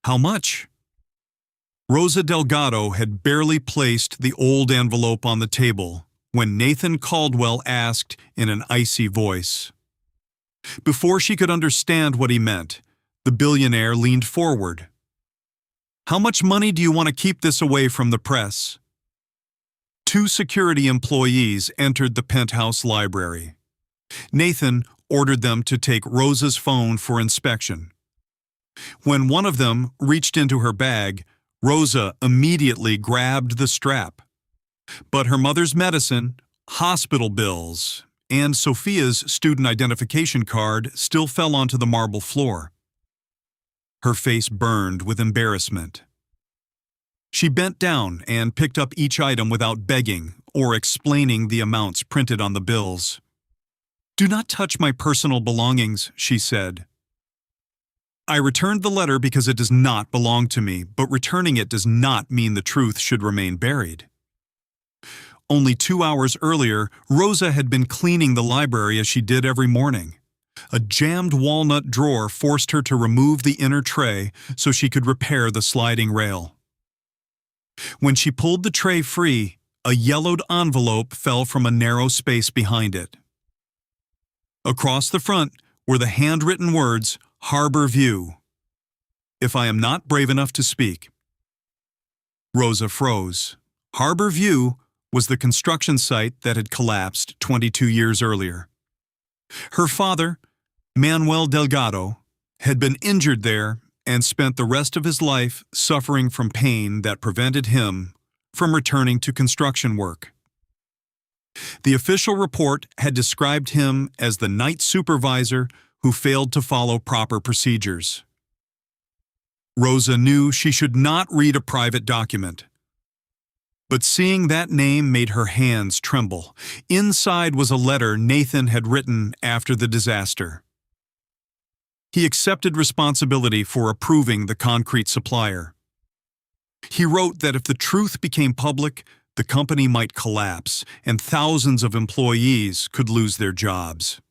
How much? Rosa Delgado had barely placed the old envelope on the table when Nathan Caldwell asked in an icy voice. Before she could understand what he meant, the billionaire leaned forward. How much money do you want to keep this away from the press? Two security employees entered the penthouse library. Nathan ordered them to take Rosa's phone for inspection. When one of them reached into her bag, Rosa immediately grabbed the strap. But her mother's medicine, hospital bills, and Sophia's student identification card still fell onto the marble floor. Her face burned with embarrassment. She bent down and picked up each item without begging or explaining the amounts printed on the bills. "Do not touch my personal belongings," she said. "I returned the letter because it does not belong to me, but returning it does not mean the truth should remain buried." Only 2 hours earlier, Rosa had been cleaning the library as she did every morning. A jammed walnut drawer forced her to remove the inner tray so she could repair the sliding rail. When she pulled the tray free, a yellowed envelope fell from a narrow space behind it. Across the front were the handwritten words, "Harbor View. If I am not brave enough to speak." Rosa froze. Harbor View was the construction site that had collapsed 22 years earlier. Her father, Manuel Delgado, had been injured there and spent the rest of his life suffering from pain that prevented him from returning to construction work. The official report had described him as the night supervisor who failed to follow proper procedures. Rosa knew she should not read a private document. But seeing that name made her hands tremble. Inside was a letter Nathan had written after the disaster. He accepted responsibility for approving the concrete supplier. He wrote that if the truth became public, the company might collapse and thousands of employees could lose their jobs.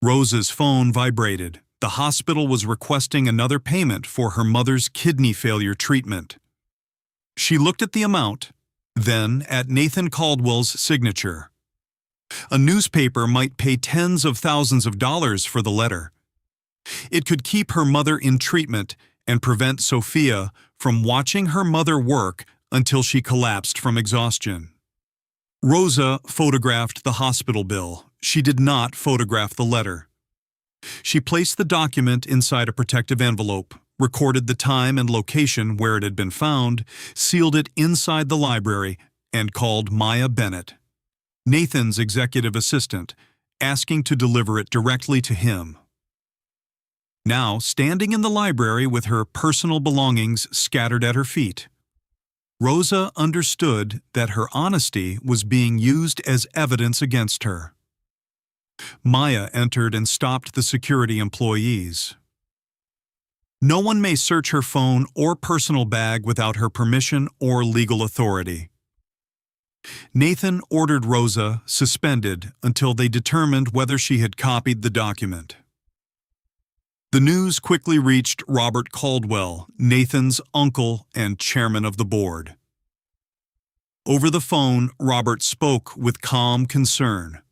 Rosa's phone vibrated. The hospital was requesting another payment for her mother's kidney failure treatment. She looked at the amount, then at Nathan Caldwell's signature. A newspaper might pay tens of thousands of dollars for the letter. It could keep her mother in treatment and prevent Sophia from watching her mother work until she collapsed from exhaustion. Rosa photographed the hospital bill. She did not photograph the letter. She placed the document inside a protective envelope, recorded the time and location where it had been found, sealed it inside the library, and called Maya Bennett, Nathan's executive assistant, asking to deliver it directly to him. Now, standing in the library with her personal belongings scattered at her feet, Rosa understood that her honesty was being used as evidence against her. Maya entered and stopped the security employees. No one may search her phone or personal bag without her permission or legal authority. Nathan ordered Rosa suspended until they determined whether she had copied the document. The news quickly reached Robert Caldwell, Nathan's uncle and chairman of the board. Over the phone, Robert spoke with calm concern.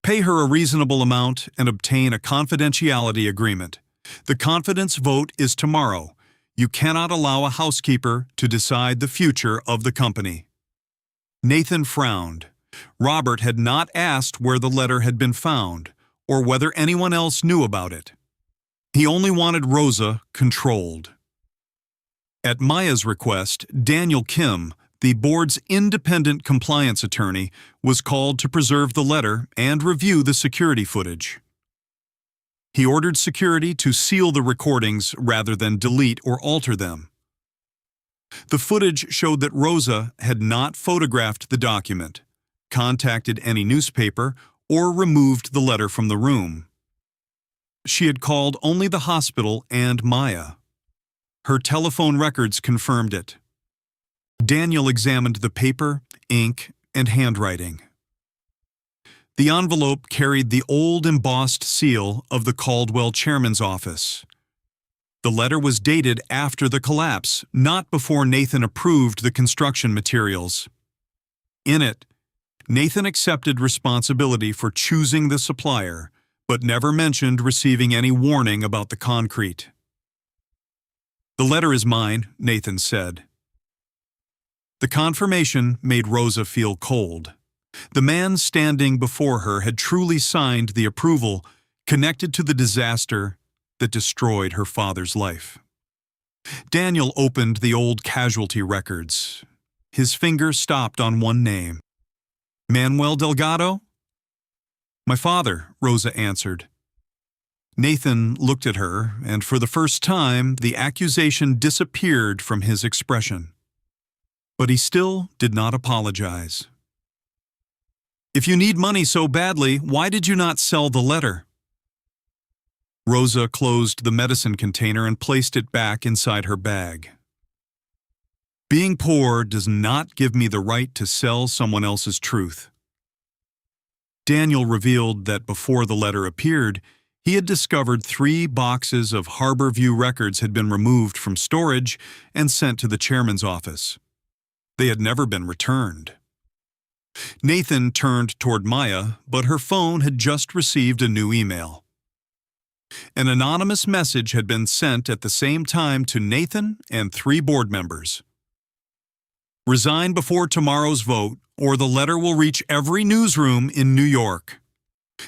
"Pay her a reasonable amount and obtain a confidentiality agreement. The confidence vote is tomorrow. You cannot allow a housekeeper to decide the future of the company." Nathan frowned. Robert had not asked where the letter had been found or whether anyone else knew about it. He only wanted Rosa controlled. At Maya's request, Daniel Kim, the board's independent compliance attorney, was called to preserve the letter and review the security footage. He ordered security to seal the recordings rather than delete or alter them. The footage showed that Rosa had not photographed the document, contacted any newspaper, or removed the letter from the room. She had called only the hospital and Maya. Her telephone records confirmed it. Daniel examined the paper, ink, and handwriting. The envelope carried the old embossed seal of the Caldwell chairman's office. The letter was dated after the collapse, not before Nathan approved the construction materials. In it, Nathan accepted responsibility for choosing the supplier, but never mentioned receiving any warning about the concrete. "The letter is mine," Nathan said. The confirmation made Rosa feel cold. The man standing before her had truly signed the approval connected to the disaster that destroyed her father's life. Daniel opened the old casualty records. His finger stopped on one name. "Manuel Delgado?" "My father," Rosa answered. Nathan looked at her, and for the first time, the accusation disappeared from his expression. But he still did not apologize. "If you need money so badly, why did you not sell the letter?" Rosa closed the medicine container and placed it back inside her bag. "Being poor does not give me the right to sell someone else's truth." Daniel revealed that before the letter appeared, he had discovered 3 boxes of Harbor View records had been removed from storage and sent to the chairman's office. They had never been returned. Nathan turned toward Maya, but her phone had just received a new email. An anonymous message had been sent at the same time to Nathan and 3 board members. "Resign before tomorrow's vote, or the letter will reach every newsroom in New York."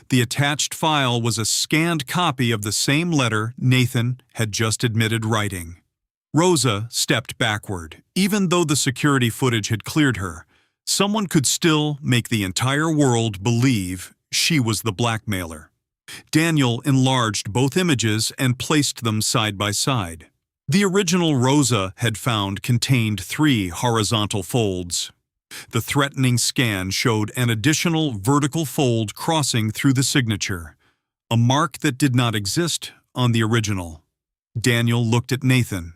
The attached file was a scanned copy of the same letter Nathan had just admitted writing. Rosa stepped backward. Even though the security footage had cleared her, someone could still make the entire world believe she was the blackmailer. Daniel enlarged both images and placed them side by side. The original Rosa had found contained 3 horizontal folds. The threatening scan showed an additional vertical fold crossing through the signature, a mark that did not exist on the original. Daniel looked at Nathan.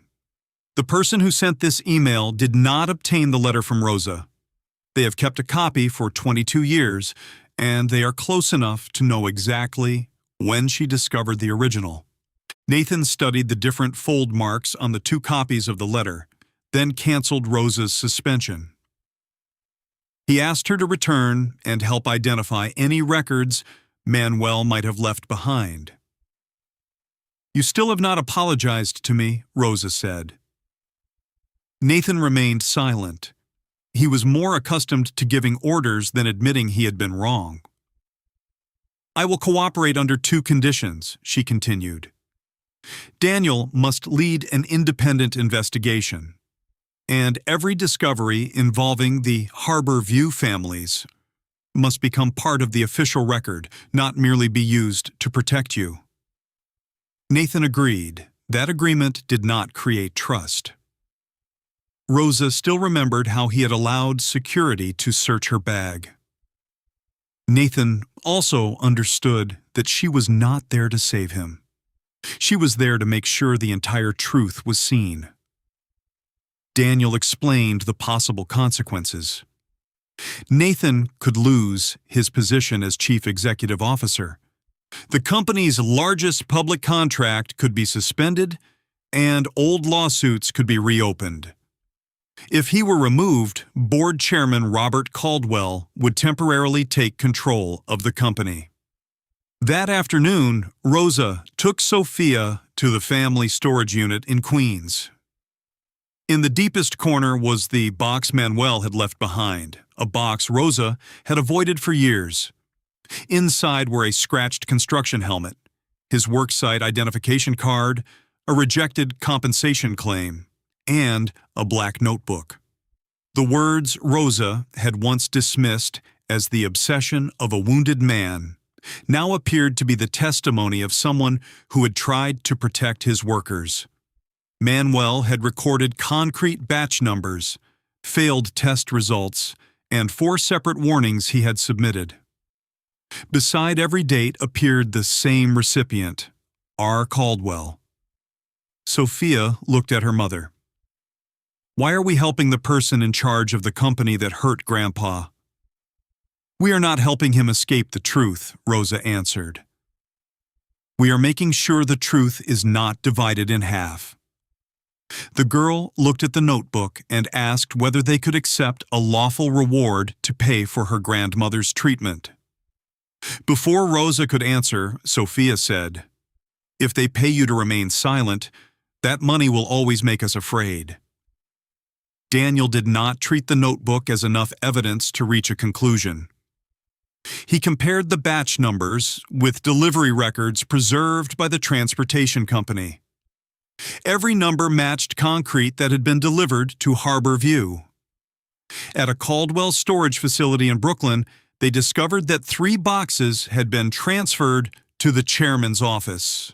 "The person who sent this email did not obtain the letter from Rosa. They have kept a copy for 22 years, and they are close enough to know exactly when she discovered the original." Nathan studied the different fold marks on the 2 copies of the letter, then canceled Rosa's suspension. He asked her to return and help identify any records Manuel might have left behind. "You still have not apologized to me," Rosa said. Nathan remained silent. He was more accustomed to giving orders than admitting he had been wrong. "I will cooperate under 2 conditions," she continued. "Daniel must lead an independent investigation, and every discovery involving the Harbor View families must become part of the official record, not merely be used to protect you." Nathan agreed. That agreement did not create trust. Rosa still remembered how he had allowed security to search her bag. Nathan also understood that she was not there to save him. She was there to make sure the entire truth was seen. Daniel explained the possible consequences. Nathan could lose his position as chief executive officer. The company's largest public contract could be suspended, and old lawsuits could be reopened. If he were removed, board chairman Robert Caldwell would temporarily take control of the company. That afternoon, Rosa took Sophia to the family storage unit in Queens. In the deepest corner was the box Manuel had left behind, a box Rosa had avoided for years. Inside were a scratched construction helmet, his worksite identification card, a rejected compensation claim, and a black notebook. The words Rosa had once dismissed as the obsession of a wounded man now appeared to be the testimony of someone who had tried to protect his workers. Manuel had recorded concrete batch numbers, failed test results, and 4 separate warnings he had submitted. Beside every date appeared the same recipient, R. Caldwell. Sophia looked at her mother. "Why are we helping the person in charge of the company that hurt Grandpa?" "We are not helping him escape the truth," Rosa answered. We are making sure the truth is not divided in half." The girl looked at the notebook and asked whether they could accept a lawful reward to pay for her grandmother's treatment. Before Rosa could answer, Sophia said, "If they pay you to remain silent, that money will always make us afraid." Daniel did not treat the notebook as enough evidence to reach a conclusion. He compared the batch numbers with delivery records preserved by the transportation company. Every number matched concrete that had been delivered to Harbor View. At a Caldwell storage facility in Brooklyn, they discovered that 3 boxes had been transferred to the chairman's office.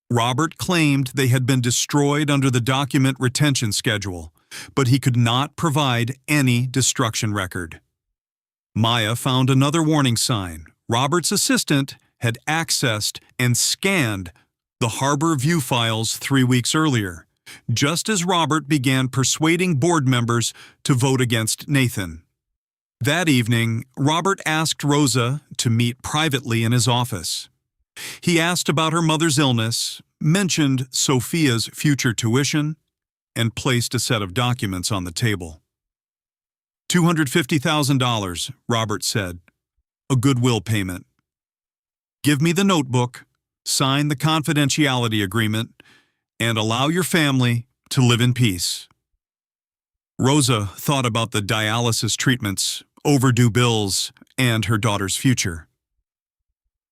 Robert claimed they had been destroyed under the document retention schedule, but he could not provide any destruction record. Maya found another warning sign. Robert's assistant had accessed and scanned the Harbor View files 3 weeks earlier, just as Robert began persuading board members to vote against Nathan. That evening, Robert asked Rosa to meet privately in his office. He asked about her mother's illness, mentioned Sophia's future tuition, and placed a set of documents on the table. $250,000, Robert said, a goodwill payment. Give me the notebook, sign the confidentiality agreement, and allow your family to live in peace. Rosa thought about the dialysis treatments, overdue bills, and her daughter's future.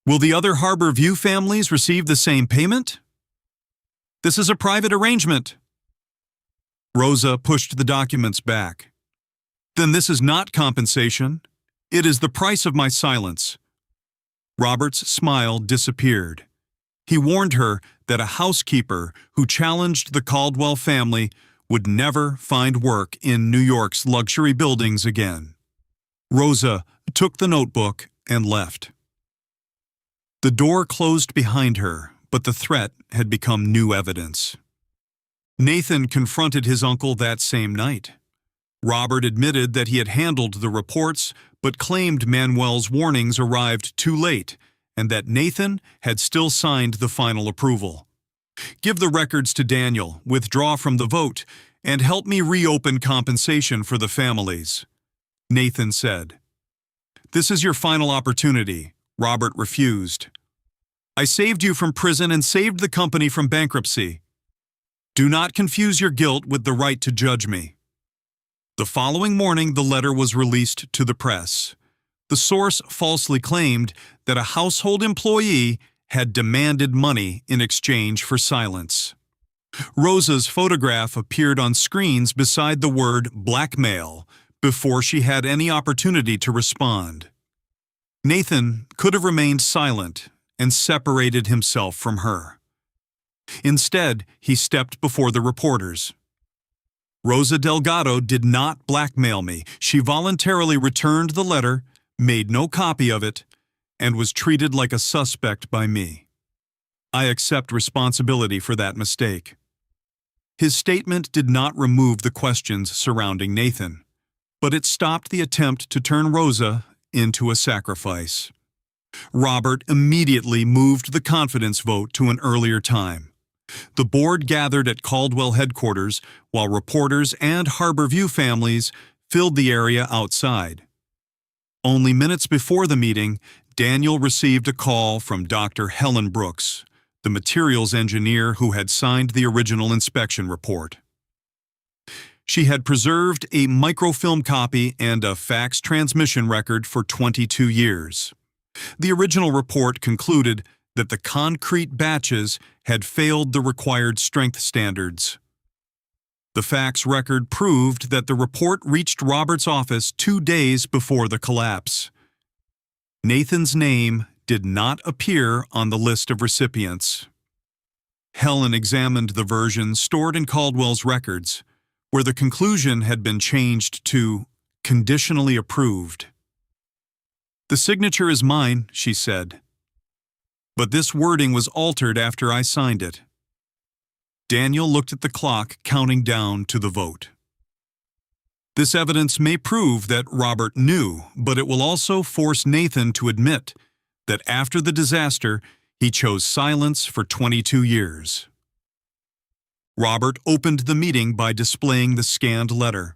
Will the other Harbor View families receive the same payment? This is a private arrangement. Rosa pushed the documents back. Then this is not compensation. It is the price of my silence. Robert's smile disappeared. He warned her that a housekeeper who challenged the Caldwell family would never find work in New York's luxury buildings again. Rosa took the notebook and left. The door closed behind her, but the threat had become new evidence. Nathan confronted his uncle that same night. Robert admitted that he had handled the reports, but claimed Manuel's warnings arrived too late, and that Nathan had still signed the final approval. Give the records to Daniel, withdraw from the vote, and help me reopen compensation for the families, Nathan said. This is your final opportunity, Robert refused. I saved you from prison and saved the company from bankruptcy. Do not confuse your guilt with the right to judge me. The following morning, the letter was released to the press. The source falsely claimed that a household employee had demanded money in exchange for silence. Rosa's photograph appeared on screens beside the word blackmail before she had any opportunity to respond. Nathan could have remained silent and separated himself from her. Instead, he stepped before the reporters. Rosa Delgado did not blackmail me. She voluntarily returned the letter, made no copy of it, and was treated like a suspect by me. I accept responsibility for that mistake. His statement did not remove the questions surrounding Nathan, but it stopped the attempt to turn Rosa into a sacrifice. Robert immediately moved the confidence vote to an earlier time. The board gathered at Caldwell headquarters while reporters and Harbor View families filled the area outside. Only minutes before the meeting, Daniel received a call from Dr. Helen Brooks, the materials engineer who had signed the original inspection report. She had preserved a microfilm copy and a fax transmission record for 22 years. The original report concluded that the concrete batches had failed the required strength standards. The fax record proved that the report reached Robert's office 2 days before the collapse. Nathan's name did not appear on the list of recipients. Helen examined the version stored in Caldwell's records, where the conclusion had been changed to conditionally approved. The signature is mine, she said, but this wording was altered after I signed it. Daniel looked at the clock counting down to the vote. This evidence may prove that Robert knew, but it will also force Nathan to admit that after the disaster, He chose silence for 22 years. Robert opened the meeting by displaying the scanned letter.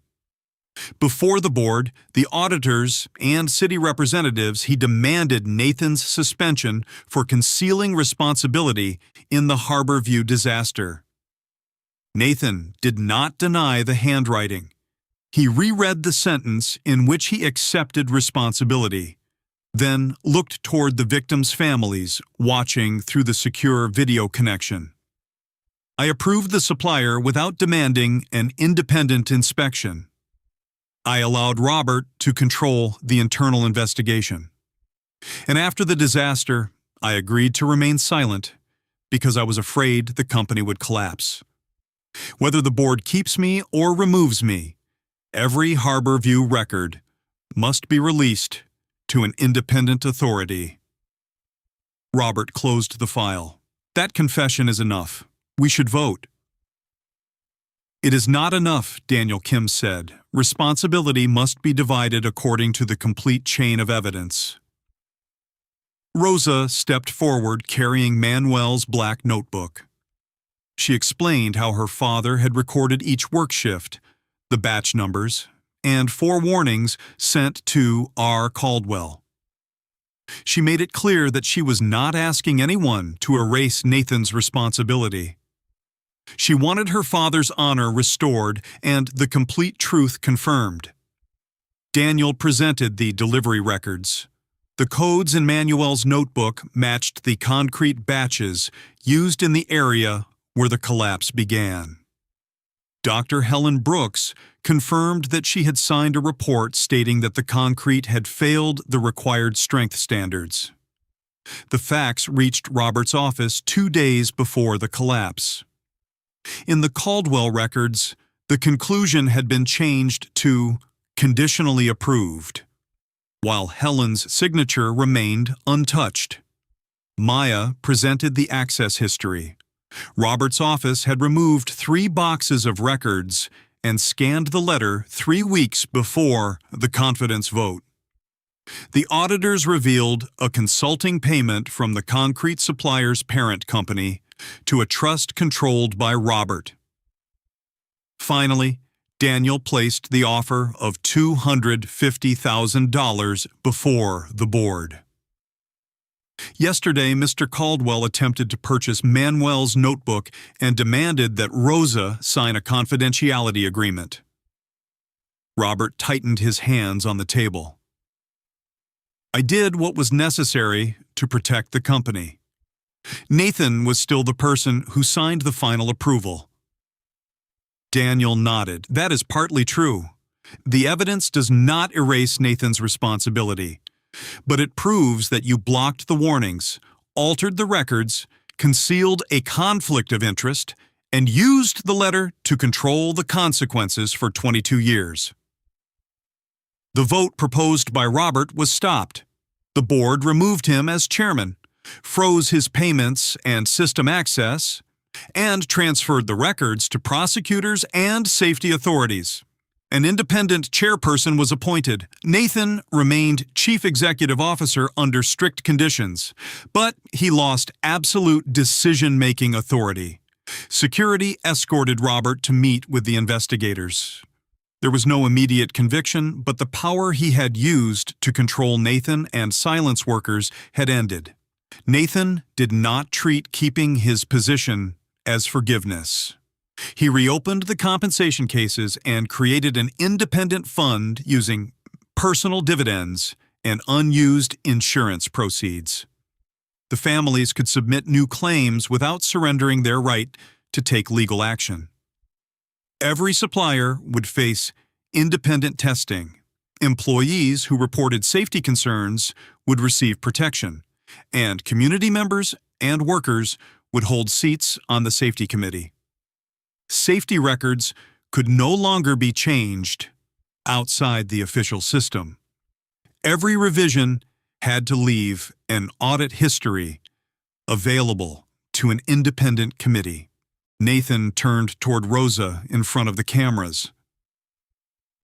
Before the board, the auditors, and city representatives, he demanded Nathan's suspension for concealing responsibility in the Harborview disaster. Nathan did not deny the handwriting. He reread the sentence in which he accepted responsibility, then looked toward the victims' families watching through the secure video connection. I approved the supplier without demanding an independent inspection. I allowed Robert to control the internal investigation. And after the disaster, I agreed to remain silent because I was afraid the company would collapse. Whether the board keeps me or removes me, every Harborview record must be released to an independent authority. Robert closed the file. That confession is enough. We should vote. It is not enough, Daniel Kim said. Responsibility must be divided according to the complete chain of evidence. Rosa stepped forward carrying Manuel's black notebook. She explained how her father had recorded each work shift, the batch numbers, and 4 warnings sent to R. Caldwell. She made it clear that she was not asking anyone to erase Nathan's responsibility. She wanted her father's honor restored and the complete truth confirmed. Daniel presented the delivery records. The codes in Manuel's notebook matched the concrete batches used in the area where the collapse began. Dr. Helen Brooks confirmed that she had signed a report stating that the concrete had failed the required strength standards. The facts reached Robert's office 2 days before the collapse. In the Caldwell records, the conclusion had been changed to conditionally approved, while Helen's signature remained untouched. Maya presented the access history. Robert's office had removed 3 boxes of records and scanned the letter 3 weeks before the confidence vote. The auditors revealed a consulting payment from the concrete supplier's parent company to a trust controlled by Robert. Finally, Daniel placed the offer of $250,000 before the board. Yesterday, Mr. Caldwell attempted to purchase Manuel's notebook and demanded that Rosa sign a confidentiality agreement. Robert tightened his hands on the table. I did what was necessary to protect the company. Nathan was still the person who signed the final approval. Daniel nodded. That is partly true. The evidence does not erase Nathan's responsibility, but it proves that you blocked the warnings, altered the records, concealed a conflict of interest, and used the letter to control the consequences for 22 years. The vote proposed by Robert was stopped. The board removed him as chairman, froze his payments and system access, and transferred the records to prosecutors and safety authorities. An independent chairperson was appointed. Nathan remained chief executive officer under strict conditions, but he lost absolute decision-making authority. Security escorted Robert to meet with the investigators. There was no immediate conviction, but the power he had used to control Nathan and silence workers had ended. Nathan did not treat keeping his position as forgiveness. He reopened the compensation cases and created an independent fund using personal dividends and unused insurance proceeds. The families could submit new claims without surrendering their right to take legal action. Every supplier would face independent testing. Employees who reported safety concerns would receive protection, and community members and workers would hold seats on the safety committee. Safety records could no longer be changed outside the official system. Every revision had to leave an audit history available to an independent committee. Nathan turned toward Rosa in front of the cameras.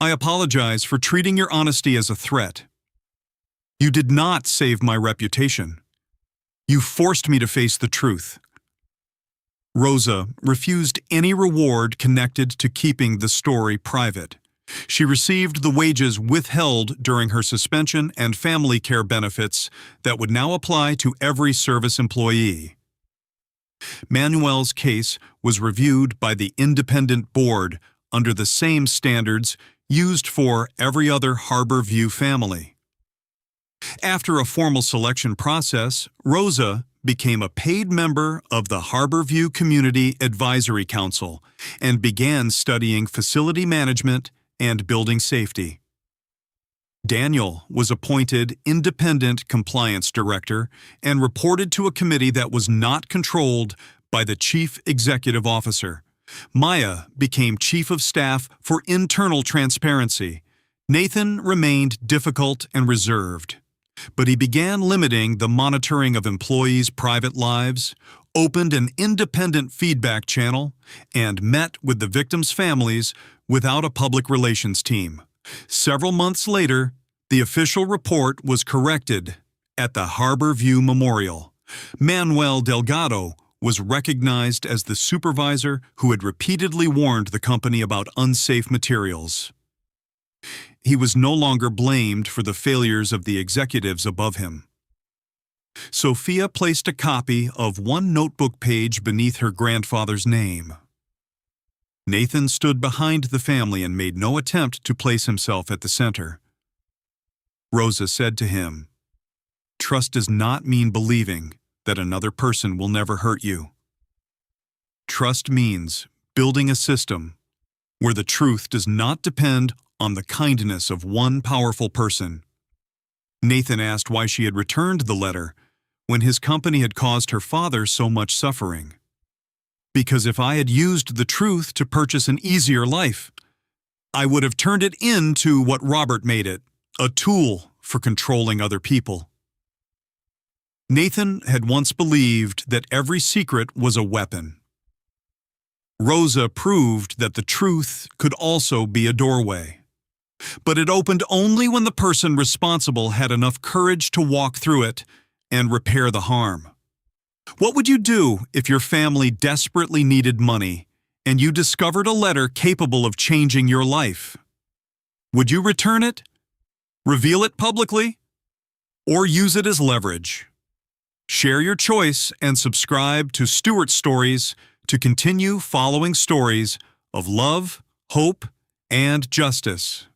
I apologize for treating your honesty as a threat. You did not save my reputation. You forced me to face the truth. Rosa refused any reward connected to keeping the story private. She received the wages withheld during her suspension and family care benefits that would now apply to every service employee. Manuel's case was reviewed by the independent board under the same standards used for every other Harbor View family. After a formal selection process, Rosa became a paid member of the Harbor View Community Advisory Council and began studying facility management and building safety. Daniel was appointed independent compliance director and reported to a committee that was not controlled by the chief executive officer. Maya became chief of staff for internal transparency. Nathan remained difficult and reserved, but he began limiting the monitoring of employees' private lives, opened an independent feedback channel, and met with the victims' families without a public relations team. Several months later, the official report was corrected at the Harbor View Memorial. Manuel Delgado was recognized as the supervisor who had repeatedly warned the company about unsafe materials. He was no longer blamed for the failures of the executives above him. Sophia placed a copy of one notebook page beneath her grandfather's name. Nathan stood behind the family and made no attempt to place himself at the center. Rosa said to him, "Trust does not mean believing that another person will never hurt you. Trust means building a system where the truth does not depend on the kindness of one powerful person." Nathan asked why she had returned the letter when his company had caused her father so much suffering. "Because if I had used the truth to purchase an easier life, I would have turned it into what Robert made it, a tool for controlling other people." Nathan had once believed that every secret was a weapon. Rosa proved that the truth could also be a doorway. But it opened only when the person responsible had enough courage to walk through it and repair the harm. What would you do if your family desperately needed money and you discovered a letter capable of changing your life? Would you return it, reveal it publicly, or use it as leverage? Share your choice and subscribe to Stewart Stories to continue following stories of love, hope, and justice.